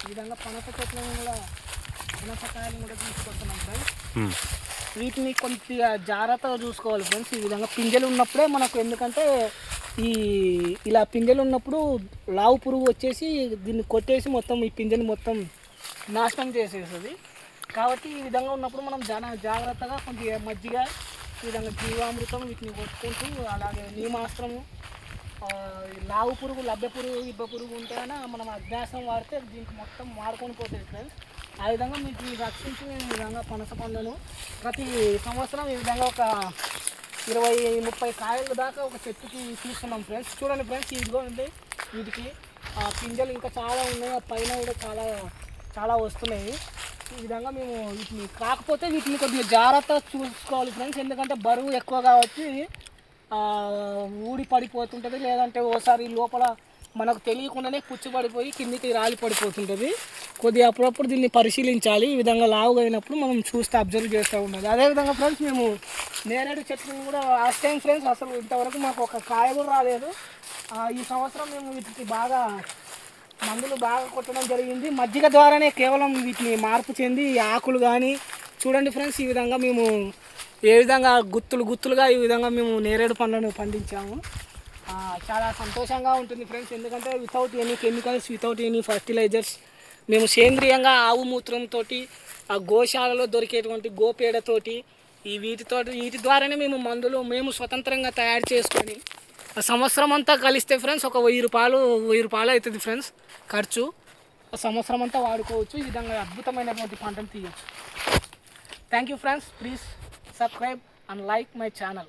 ఈ విధంగా పనస చెట్లను కూడా పనసకాయలను కూడా తీసుకొస్తున్నాం ఫ్రెండ్స్. వీటిని కొద్దిగా జాగ్రత్తగా చూసుకోవాలి ఫ్రెండ్స్. ఈ విధంగా పింజలు ఉన్నప్పుడే మనకు, ఎందుకంటే ఈ ఇలా పింజలు ఉన్నప్పుడు లావు పురుగు వచ్చేసి దీన్ని కొట్టేసి మొత్తం ఈ పింజని మొత్తం నాశనం చేసేస్తుంది. కాబట్టి ఈ విధంగా ఉన్నప్పుడు మనం జాగ్రత్తగా కొద్దిగా మజ్జిగ, ఈ విధంగా జీవామృతం వీటిని కొట్టుకుంటూ, అలాగే నీమాస్త్రము, లావు పురుగు, లబ్బె పురుగు, ఇబ్బ పురుగు ఉంటే అయినా మనం అజ్ఞాసం వాడితే దీనికి మొత్తం వాడుకొని పోతుంది ఫ్రెండ్స్. ఆ విధంగా మీకు రక్షించి ఈ విధంగా పనస పండ్లను ప్రతి సంవత్సరం ఈ విధంగా ఒక 20-30 కాయల దాకా ఒక చెట్టుకి తీస్తున్నాం ఫ్రెండ్స్. చూడండి ఫ్రెండ్స్, ఇదిగోండి వీటికి పింజలు ఇంకా చాలా ఉన్నాయి, పైన కూడా చాలా చాలా వస్తున్నాయి. ఈ విధంగా మేము వీటిని, కాకపోతే వీటిని కొద్దిగా జాగ్రత్తగా చూసుకోవాలి ఫ్రెండ్స్. ఎందుకంటే బరువు ఎక్కువ కాబట్టి ఊడి పడిపోతుంటుంది, లేదంటే ఓసారి లోపల మనకు తెలియకుండానే పుచ్చు పడిపోయి కిందికి రాలి పడిపోతుంటుంది. కొద్దిగా అప్పుడప్పుడు దీన్ని పరిశీలించాలి. ఈ విధంగా లావుగా అయినప్పుడు మనం చూస్తే అబ్జర్వ్ చేస్తూ ఉండాలి. అదేవిధంగా ఫ్రెండ్స్, మేము నేరేడు చెట్లను కూడా లాస్ట్ టైం ఫ్రెండ్స్ అసలు ఇంతవరకు మాకు ఒక కాయ కూడా రాలేదు. ఈ సంవత్సరం మేము వీటికి బాగా మందులు బాగా కొట్టడం జరిగింది. మజ్జిగ ద్వారానే కేవలం వీటిని మార్పు చెంది ఆకులు కానీ, చూడండి ఫ్రెండ్స్, ఈ విధంగా మేము ఏ విధంగా గుత్తులుగా ఈ విధంగా మేము నేరేడు పండ్లను పండించాము. చాలా సంతోషంగా ఉంటుంది ఫ్రెండ్స్. ఎందుకంటే without any chemicals, without any fertilisers, మేము సేంద్రియంగా ఆవు మూత్రంతో, ఆ గోశాలలో దొరికేటువంటి గోపేడతోటి, వీటి ద్వారానే మేము మందులు మేము స్వతంత్రంగా తయారు చేసుకొని ఆ సంవత్సరం అంతా కలిస్తే ఫ్రెండ్స్ ఒక 1000 రూపాయలు అవుతుంది ఫ్రెండ్స్ ఖర్చు. ఆ సంవత్సరం అంతా వాడుకోవచ్చు. ఈ విధంగా అద్భుతమైనటువంటి పంటను తీయచ్చు. Thank you friends. Please subscribe and like my channel.